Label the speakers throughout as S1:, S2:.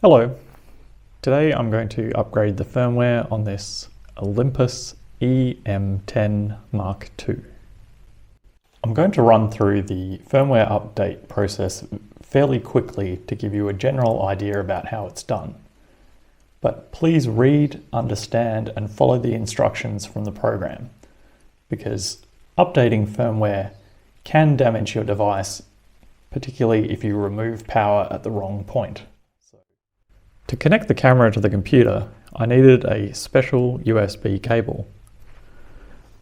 S1: Hello, today I'm going to upgrade the firmware on this Olympus E-M10 Mark II. I'm going to run through the firmware update process fairly quickly to give you a general idea about how it's done. But please read, understand and follow the instructions from the program, because updating firmware can damage your device, particularly if you remove power at the wrong point. To connect the camera to the computer, I needed a special USB cable.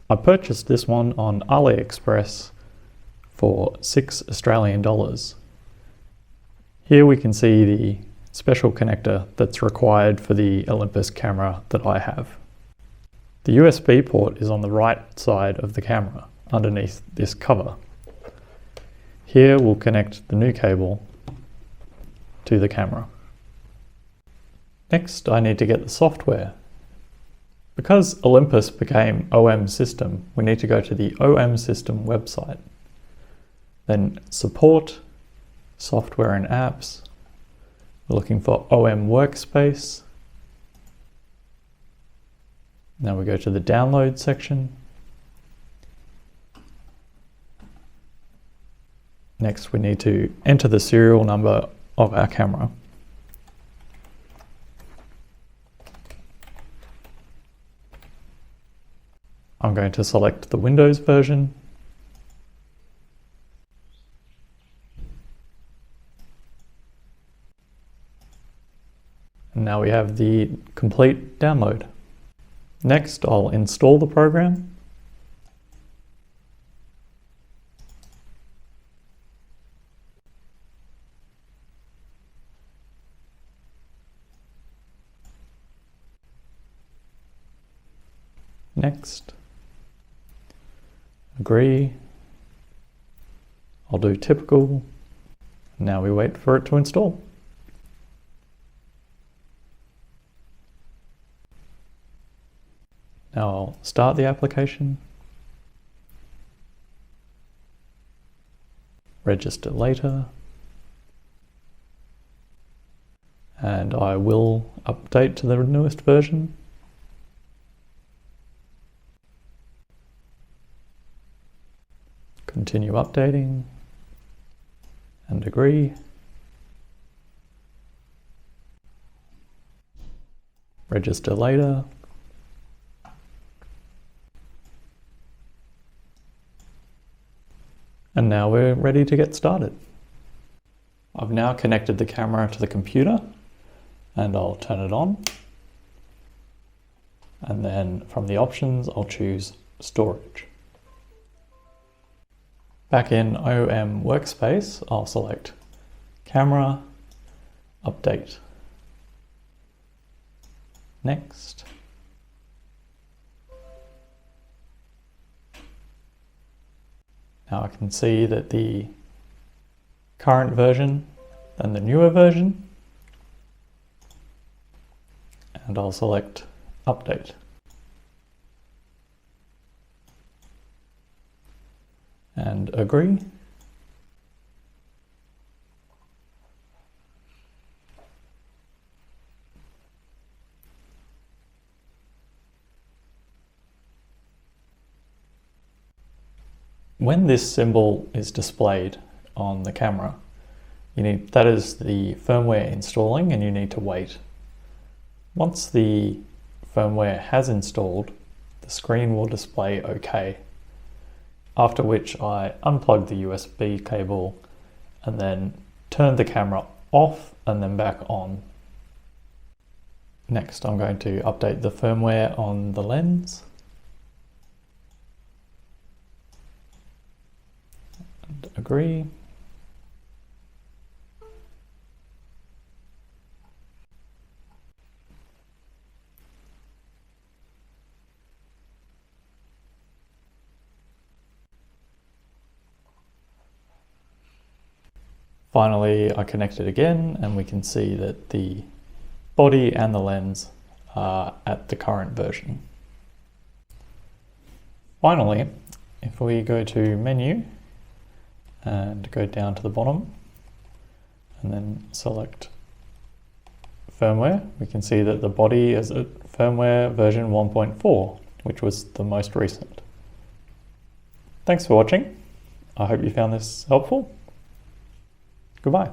S1: I purchased this one on AliExpress for $6 Australian. Here we can see the special connector that's required for the Olympus camera that I have. The USB port is on the right side of the camera, underneath this cover. Here we'll connect the new cable to the camera. Next, I need to get the software. Because Olympus became OM System, we need to go to the OM System website. Then Support, Software and Apps. We're looking for OM Workspace. Now we go to the Download section. Next, we need to enter the serial number of our camera. I'm going to select the Windows version. And now we have the complete download. Next, I'll install the program. Next. Agree. I'll do typical. Now we wait for it to install. Now I'll start the application. Register later. And I will update to the newest version. Continue updating and agree. Register later. And now we're ready to get started. I've now connected the camera to the computer and I'll turn it on. And then from the options, I'll choose storage. Back in OM Workspace, I'll select Camera, Update. Next. Now I can see that the current version and the newer version, and I'll select Update. And agree. When this symbol is displayed on the camera, that is the firmware installing and you need to wait. Once the firmware has installed, the screen will display OK. After which I unplug the USB cable and then turn the camera off and then back on. Next, I'm going to update the firmware on the lens. And agree. Finally, I connect it again and we can see that the body and the lens are at the current version. Finally, if we go to Menu and go down to the bottom and then select firmware, we can see that the body is at firmware version 1.4, which was the most recent. Thanks for watching. I hope you found this helpful. Goodbye.